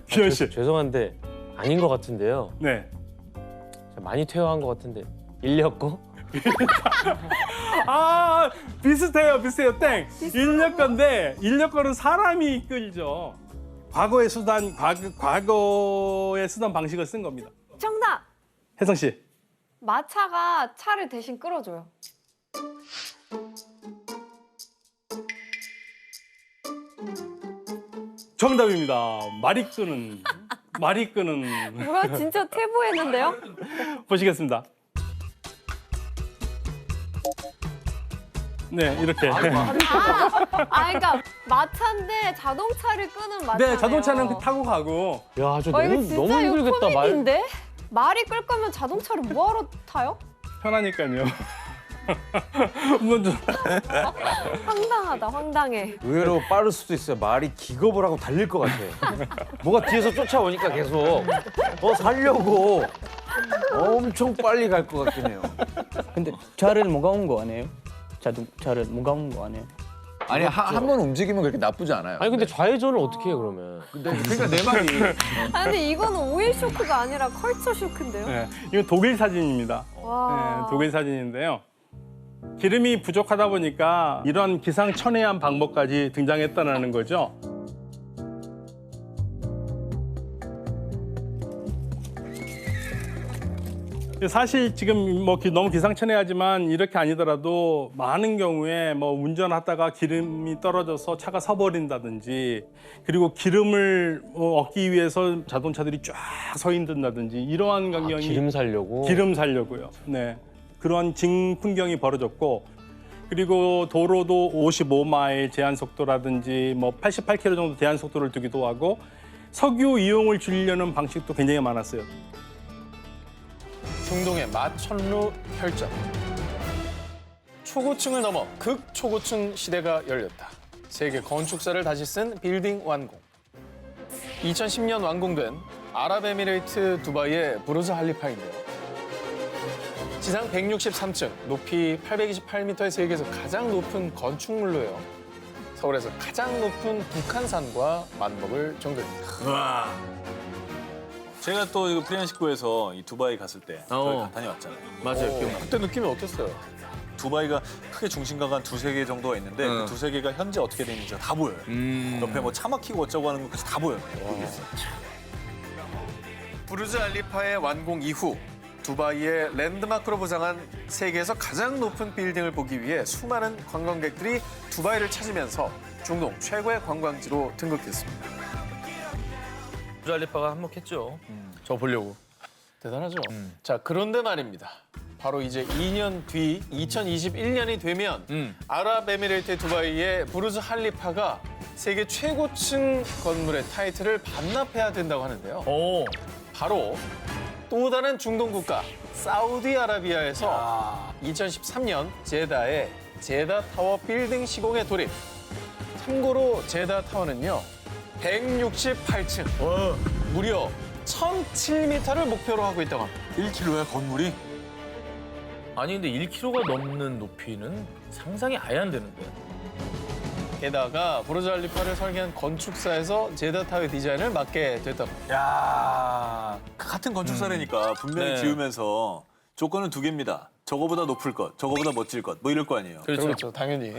기현 씨. 죄송한데 아닌 것 같은데요. 네. 많이 퇴화한 것 같은데 인력거? 비슷해요. 땡. 인력거는 사람이 끌죠. 과거의 쓰던 방식을 쓴 겁니다. 정답. 혜성 씨. 마차가 차를 대신 끌어줘요. 정답입니다. 말이 끄는. 뭐야, 진짜 퇴보했는데요? 보시겠습니다. 네, 이렇게. 그러니까 마차인데 자동차를 끄는 마차네요. 네, 자동차는 타고 가고. 야, 저 이거 너무 진짜 힘들겠다. 코믹인데? 말이 끌 거면 자동차를 뭐하러 타요? 편하니까요. 먼저. 황당하다, 황당해. 의외로 빠를 수도 있어요. 말이 기겁을 하고 달릴 것 같아. 뭐가 뒤에서 쫓아오니까 계속 살려고 엄청 빨리 갈 것 같긴 해요. 근데 차를 무거운 거 아니에요? 자동차를 무거운 거 아니에요? 아니 한 번 움직이면 그렇게 나쁘지 않아요. 아니 근데 좌회전을 어떻게 해 그러면? 그러니까 내 말이. 근데 이거는 오일 쇼크가 아니라 컬처 쇼크인데요? 네, 이건 독일 사진입니다. 와. 네, 독일 사진인데요. 기름이 부족하다 보니까 이런 기상천외한 방법까지 등장했다는 거죠. 사실 지금 너무 기상천외하지만 이렇게 아니더라도 많은 경우에 운전하다가 기름이 떨어져서 차가 서버린다든지 그리고 기름을 얻기 위해서 자동차들이 쫙 서 있는다든지 이러한 광경이 기름 살려고? 기름 살려고요. 네, 그런 풍경이 벌어졌고 그리고 도로도 55마일 제한 속도라든지 88km 정도 제한 속도를 두기도 하고 석유 이용을 줄이려는 방식도 굉장히 많았어요. 중동의 마천루 혈전. 초고층을 넘어 극초고층 시대가 열렸다. 세계 건축사를 다시 쓴 빌딩 완공. 2010년 완공된 아랍에미레이트 두바이의 부르즈 할리파인데요. 지상 163층, 높이 828m의 세계에서 가장 높은 건축물로요. 서울에서 가장 높은 북한산과 맞먹을 정도입니다. 와. 제가 또 이거 프리안식구에서 이 두바이 갔을 때 저희 다녀왔잖아요. 맞아요. 기억나요? 그때 느낌이 어땠어요? 두바이가 크게 중심가가 한 두세 개 정도가 있는데 그 두세 개가 현재 어떻게 돼 있는지가 다 보여요. 옆에 뭐 차 막히고 어쩌고 하는 것까지 다 보여요. 부르즈 알리파의 완공 이후 두바이의 랜드마크로 부상한 세계에서 가장 높은 빌딩을 보기 위해 수많은 관광객들이 두바이를 찾으면서 중동 최고의 관광지로 등극했습니다. 부르즈 알리파가 한몫했죠. 저 보려고. 대단하죠? 자, 그런데 말입니다. 바로 이제 2년 뒤 2021년이 되면 아랍에미레이트 두바이의 부르즈 할리파가 세계 최고층 건물의 타이틀을 반납해야 된다고 하는데요. 바로 또 다른 중동 국가 사우디아라비아에서 2013년 제다의 제다 타워 빌딩 시공에 돌입. 참고로 제다 타워는요 168층, 무려 1,007m를 목표로 하고 있다고 합니다. 1km야 건물이? 아니 근데 1km가 넘는 높이는 상상이 아예 안 되는데. 게다가 부르즈 할리파를 설계한 건축사에서 제다 타워의 디자인을 맡게 됐다고 합니다. 야, 같은 건축사라니까 분명히 네. 지으면서 조건은 두 개입니다. 저거보다 높을 것, 저거보다 멋질 것, 뭐 이럴 거 아니에요. 그렇죠, 당연히.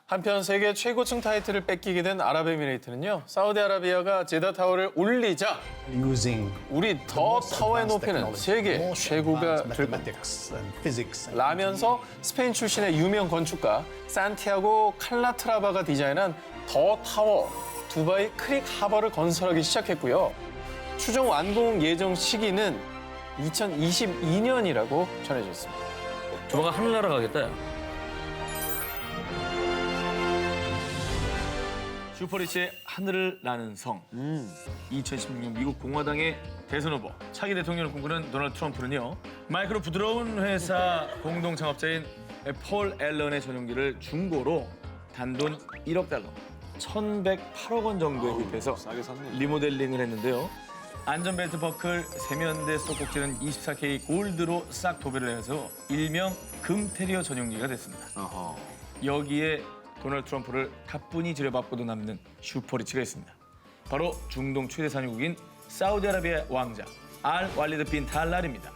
한편 세계 최고층 타이틀을 뺏기게 된 아랍에미레이트는요, 사우디아라비아가 제다 타워를 올리자 우리 더 타워의 높이는 세계 최고가 될 겁니다. 라면서 스페인 출신의 유명 건축가 산티아고 칼라트라바가 디자인한 더 타워 두바이 크릭 하버를 건설하기 시작했고요. 추정 완공 예정 시기는 2022년이라고 전해졌습니다. 조만간 하늘나라 가겠다. 야. 슈퍼리치의 하늘을 나는 성. 2016년 미국 공화당의 대선 후보 차기 대통령을 꿈꾸는 도널드 트럼프는요. 마이크로 부드러운 회사 공동 창업자인 폴 앨런의 전용기를 중고로 단돈 1억 달러, 1,108억 원 정도에 구입해서 리모델링을 했는데요. 안전벨트 버클, 세면대 수도꼭지는 24K 골드로 싹 도배를 해서 일명 금테리어 전용기가 됐습니다. 여기에 도널드 트럼프를 가뿐히 지려받고도 남는 슈퍼리치가 있습니다. 바로 중동 최대 산유국인 사우디아라비아 왕자 알 왈리드 빈 탈랄입니다.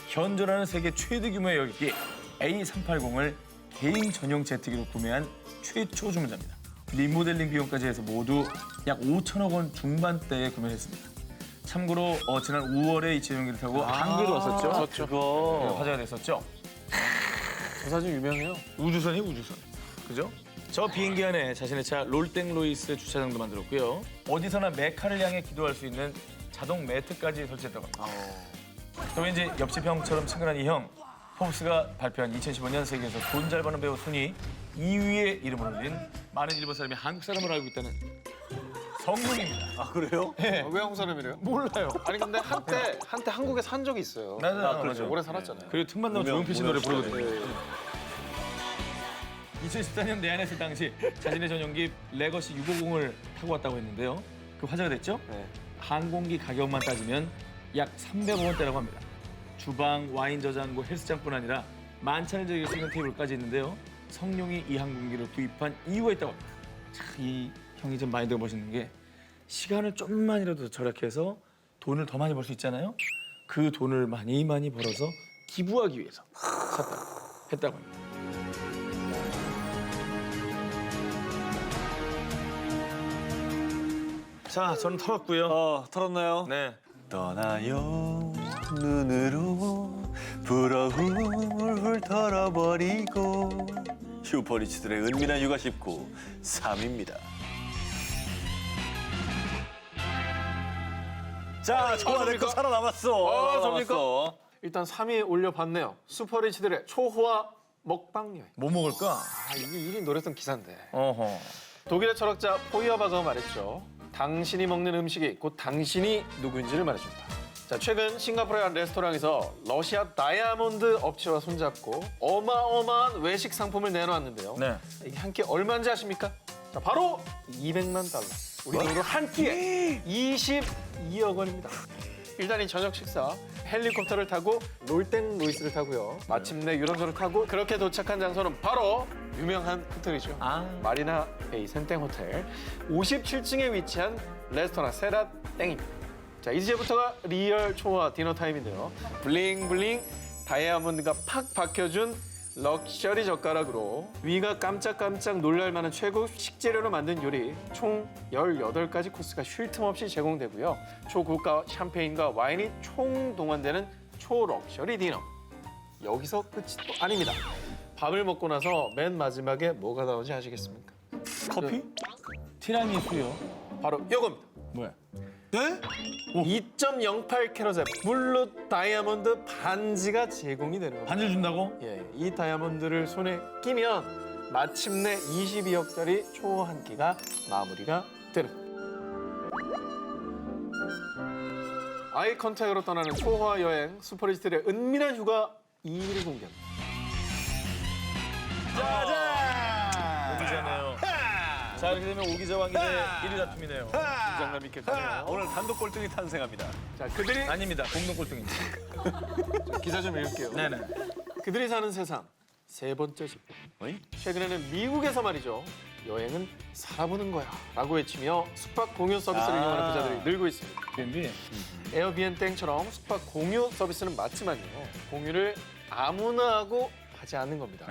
현존하는 세계 최대 규모의 여객기 A380을 개인 전용 제트기로 구매한 최초 주문자입니다. 리모델링 비용까지 해서 모두 약 5천억 원 중반대에 구매를 했습니다. 참고로 지난 5월에 이 전용기를 타고 한국에도 왔었죠. 그거 화제가 됐었죠. 저 사진 유명해요. 우주선이 우주선. 그죠? 저 비행기 안에 자신의 차 롤땡로이스 주차장도 만들었고요. 어디서나 메카를 향해 기도할 수 있는 자동 매트까지 설치했다고 합니다. 또 왠지 옆집 형처럼 친근한 이 형. 포브스가 발표한 2015년 세계에서 돈 잘 버는 배우 순위 2위에 이름을 올린 많은 일본 사람이 한국 사람을 알고 있다는 성룡입니다. 아 그래요? 네. 왜 한국 사람이래요? 몰라요. 아니 근데 한때 한국에 산 적이 있어요. 그렇죠. 오래 살았잖아요. 그리고 틈만 나면 조용필 씨 노래 부르거든요. 2014년 내한했을 당시 자신의 전용기 레거시 650을 타고 왔다고 했는데요. 그 화제가 됐죠? 항공기 가격만 따지면 약 300억 원대라고 합니다. 주방, 와인 저장고, 헬스장뿐 아니라 만찬을 즐길 수 있는 테이블까지 있는데요. 성룡이 이 항공기를 구입한 이유가 있다고 합니다. 참, 이 형이 좀 마인드가 멋있는 게 시간을 좀만이라도 절약해서 돈을 더 많이 벌 수 있잖아요. 그 돈을 많이 벌어서 기부하기 위해서 했다고 합니다. 자, 저는 털었고요. 털었나요? 네. 떠나요 눈으로 부러움을 훑어버리고 슈퍼리치들의 은밀한 육아 19 3입니다. 자, 좋아 내거 살아남았어. 접니까? 일단 3위에 올려봤네요. 슈퍼리치들의 초호화 먹방 여행. 뭐 먹을까? 이게 1위 노렸던 기사인데. 어허. 독일의 철학자 포이어바가 말했죠. 당신이 먹는 음식이 곧 당신이 누구인지를 말해준다. 자, 최근 싱가포르의 한 레스토랑에서 러시아 다이아몬드 업체와 손잡고 어마어마한 외식 상품을 내놓았는데요. 네. 이게 한 끼 얼마인지 아십니까? 자, 바로 200만 달러. 우리 돈으로 한 끼에 22억 원입니다. 일단 이 저녁 식사 헬리콥터를 타고 롤땡 루이스를 타고요. 마침내 유람선을 타고 그렇게 도착한 장소는 바로 유명한 호텔이죠. 마리나 베이 샌땡 호텔 57층에 위치한 레스토랑 세라 땡입니다. 자, 이제부터가 리얼 초와 디너 타임인데요. 블링블링 다이아몬드가 팍 박혀준 럭셔리 젓가락으로 위가 깜짝깜짝 놀랄만한 최고 식재료로 만든 요리 총 18가지 코스가 쉴 틈 없이 제공되고요. 초고가 샴페인과 와인이 총동원되는 초럭셔리 디너. 여기서 끝이 또 아닙니다. 밥을 먹고 나서 맨 마지막에 뭐가 나오는지 아시겠습니까? 커피? 티라미수요. 바로 이겁니다. 뭐야? 네? 2.08캐럿의 블루 다이아몬드 반지가 제공이 되는 겁니다. 반지 준다고? 예, 이 다이아몬드를 손에 끼면 마침내 22억짜리 초 한 끼가 마무리가 되는 겁니다. 아이 컨택으로 떠나는 초화 여행 슈퍼리스트의 은밀한 휴가 2위를 공개합니다. 짜잔! 오기자네요. 자, 이렇게 되면 오기자 왕이 1위 다툼이네요. 긴장감 있게 가네요. 오늘 단독 꼴등이 탄생합니다. 자, 그들이 아닙니다. 공동 꼴등입니다. 기사 좀 읽을게요. 네네. 그들이 사는 세상 세 번째 집. 최근에는 미국에서 말이죠. 여행은 살아보는 거야 라고 외치며 숙박 공유 서비스를 이용하는 부자들이 늘고 있습니다. 에어비앤땡처럼 숙박 공유 서비스는 맞지만요. 공유를 아무나 하고 하지 않는 겁니다.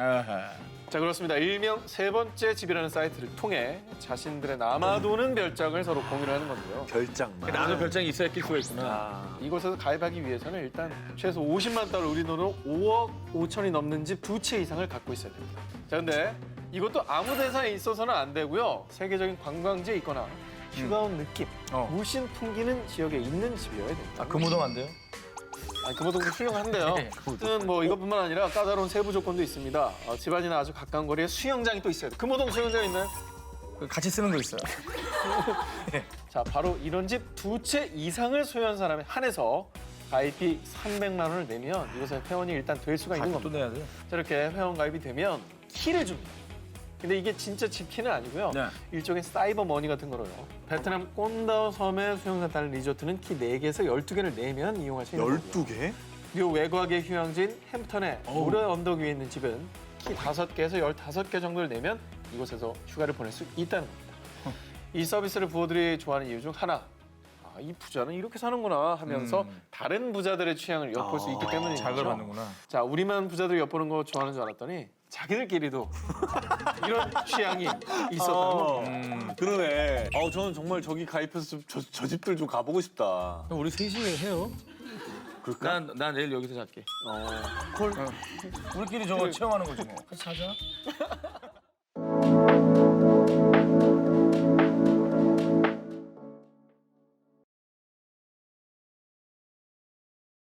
자, 그렇습니다. 일명 세 번째 집이라는 사이트를 통해 자신들의 남아도는 별장을 서로 공유를 하는 건데요. 별장만. 나도 별장이 있어야 낄 수가 있구나. 이곳에서 가입하기 위해서는 일단 최소 50만 달러 우리 돈으로 5억 5천이 넘는 집 2채 이상을 갖고 있어야 됩니다. 자, 근데 이것도 아무 데서에 있어서는 안 되고요. 세계적인 관광지에 있거나 휴가 온 느낌, 무신 풍기는 지역에 있는 집이어야 됩니다. 금호동 안 돼요? 아니, 금호동도 훌륭한데요. 아무튼 뭐 이것뿐만 아니라 까다로운 세부 조건도 있습니다. 집안이나 아주 가까운 거리에 수영장이 또 있어야 돼요. 금호동 수영장 있나요? 같이 쓰는 거 있어요. 자, 바로 이런 집 2채 이상을 소유한 사람에 한해서 가입비 300만 원을 내면 이곳에 회원이 일단 될 수가 있는 겁니다. 또 내야 돼요? 저렇게 회원 가입이 되면 키를 줍니다. 근데 이게 진짜 집 키는 아니고요. 네. 일종의 사이버 머니 같은 거로요. 베트남 꼰다오 섬의 수영장 따른 리조트는 키 4개에서 12개를 내면 이용할 수 있는 거고요. 12개? 그리고 외곽의 휴양지인 햄프턴의 모래 언덕 위에 있는 집은 키 5개에서 15개 정도를 내면 이곳에서 휴가를 보낼 수 있다는 겁니다. 이 서비스를 부호들이 좋아하는 이유 중 하나. 이 부자는 이렇게 사는구나 하면서 다른 부자들의 취향을 엿볼 수 있기 때문이죠. 잘 걸받는구나. 자, 우리만 부자들이 엿보는 거 좋아하는 줄 알았더니 자기들끼리도 이런 취향이 있었다는 겁니다. 그러네. 저는 정말 저기 가입해서 저 집들 좀 가보고 싶다. 우리 셋이 해요. 그럴까? 난 내일 여기서 잘게. 우리끼리 저거 체험하는 거지 뭐. 같이 자자.